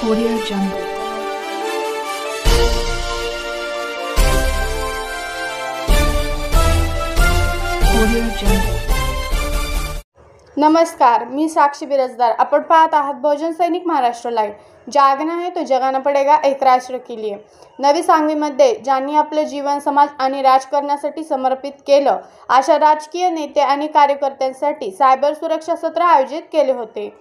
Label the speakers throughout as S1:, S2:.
S1: Audio Jungle. Audio Jungle.
S2: नमस्कार, मी साक्षी बिरजदार. आपण पाहत आहात बहुजन सैनिक महाराष्ट्र लाईव्ह. जागना है तो जगाना पडेगा, एक राष्ट्र के लिए. नवी सांगवीमध्ये ज्यांनी आपले जीवन समाज आणि राजकारणासाठी समर्पित केलं अशा राजकीय नेते आणि कार्यकर्त्यांसाठी सायबर सुरक्षा सत्र आयोजित केले होते.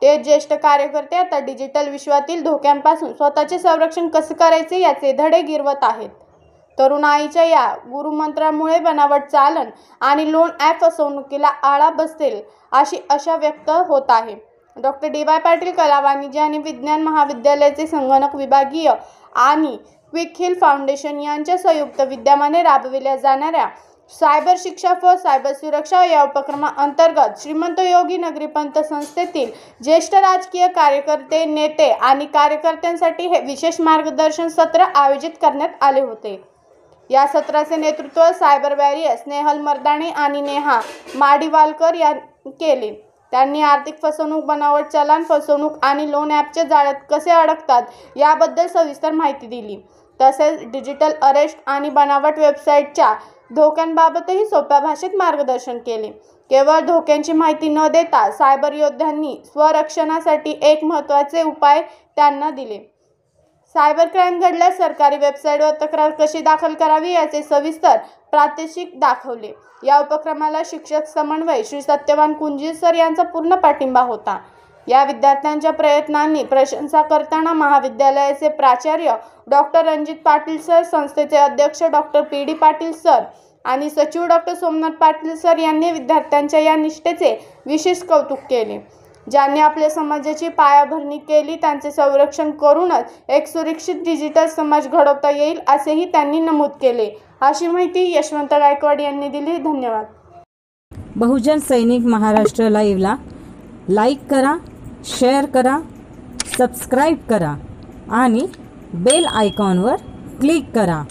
S2: ते ज्येष्ठ कार्यकर्ते आता डिजिटल विश्वातील धोक्यांपासून स्वतःचे संरक्षण कसे करायचे याचे धडे गिरवत आहेत. तरुणाईच्या या गुरुमंत्रामुळे बनावट चालन आणि लोन ॲप फसवणुकीला आळा बसेल अशी आशा व्यक्त होत आहे. Doctor DY. पाटील कला वाणिज्य आणि विज्ञान महाविद्यालयाचे संगणक विभागीय आणि क्विक हिल फाउंडेशन यांच्या संयुक्त विद्यमाने राबविल्या जाणाऱ्या सायबर शिक्षा फॉर सायबर सुरक्षा या उपक्रमाअंतर्गत श्रीमंत योगी नगरी पंथ संस्थेतील ज्येष्ठ राजकीय कार्यकर्ते, नेते आणि कार्यकर्त्यांसाठी हे विशेष मार्गदर्शन सत्र आयोजित करण्यात आले होते. या सत्राचे नेतृत्व सायबर वॉरियर स्नेहल मर्दाणे आणि नेहा माडिवालकर यांनी केले. त्यांनी आर्थिक फसवणूक, बनावट चलन फसवणूक आणि लोन ॲपच्या जाळ्यात कसे अडकतात याबद्दल सविस्तर माहिती दिली. तसेच डिजिटल अरेस्ट आणि बनावट वेबसाईटच्या धोक्यांबाबतही सोप्या भाषेत मार्गदर्शन केले. केवळ धोक्यांची माहिती न देता सायबर योद्ध्यांनी स्वरक्षणासाठी एक महत्त्वाचे उपाय त्यांना दिले. सायबर क्राईम घडल्यास सरकारी वेबसाईटवर तक्रार कशी दाखल करावी याचे सविस्तर प्रात्यक्षिक दाखवले. या उपक्रमाला शिक्षक समन्वय श्री सत्यवान कुंजीर सर यांचा पूर्ण पाठिंबा होता. या विद्यार्थ्यांच्या प्रयत्नांनी प्रशंसा करताना महाविद्यालयाचे प्राचार्य डॉक्टर रणजित पाटील सर, संस्थेचे अध्यक्ष डॉक्टर पी.डी. पाटील सर आणि सचिव डॉक्टर सोमनाथ पाटील सर यांनी विद्यार्थ्यांच्या या निष्ठेचे विशेष कौतुक केले. ज्यांनी आपल्या समाजाची पायाभरणी केली त्यांचे संरक्षण करूनच एक सुरक्षित डिजिटल समाज घडवता येईल असेही त्यांनी नमूद केले. अशी माहिती यशवंत गायकवाड यांनी दिली. धन्यवाद.
S3: बहुजन सैनिक महाराष्ट्र लाईव्हला लाईक करा, शेअर करा, सबस्क्राईब करा आणि बेल आयकॉनवर क्लिक करा.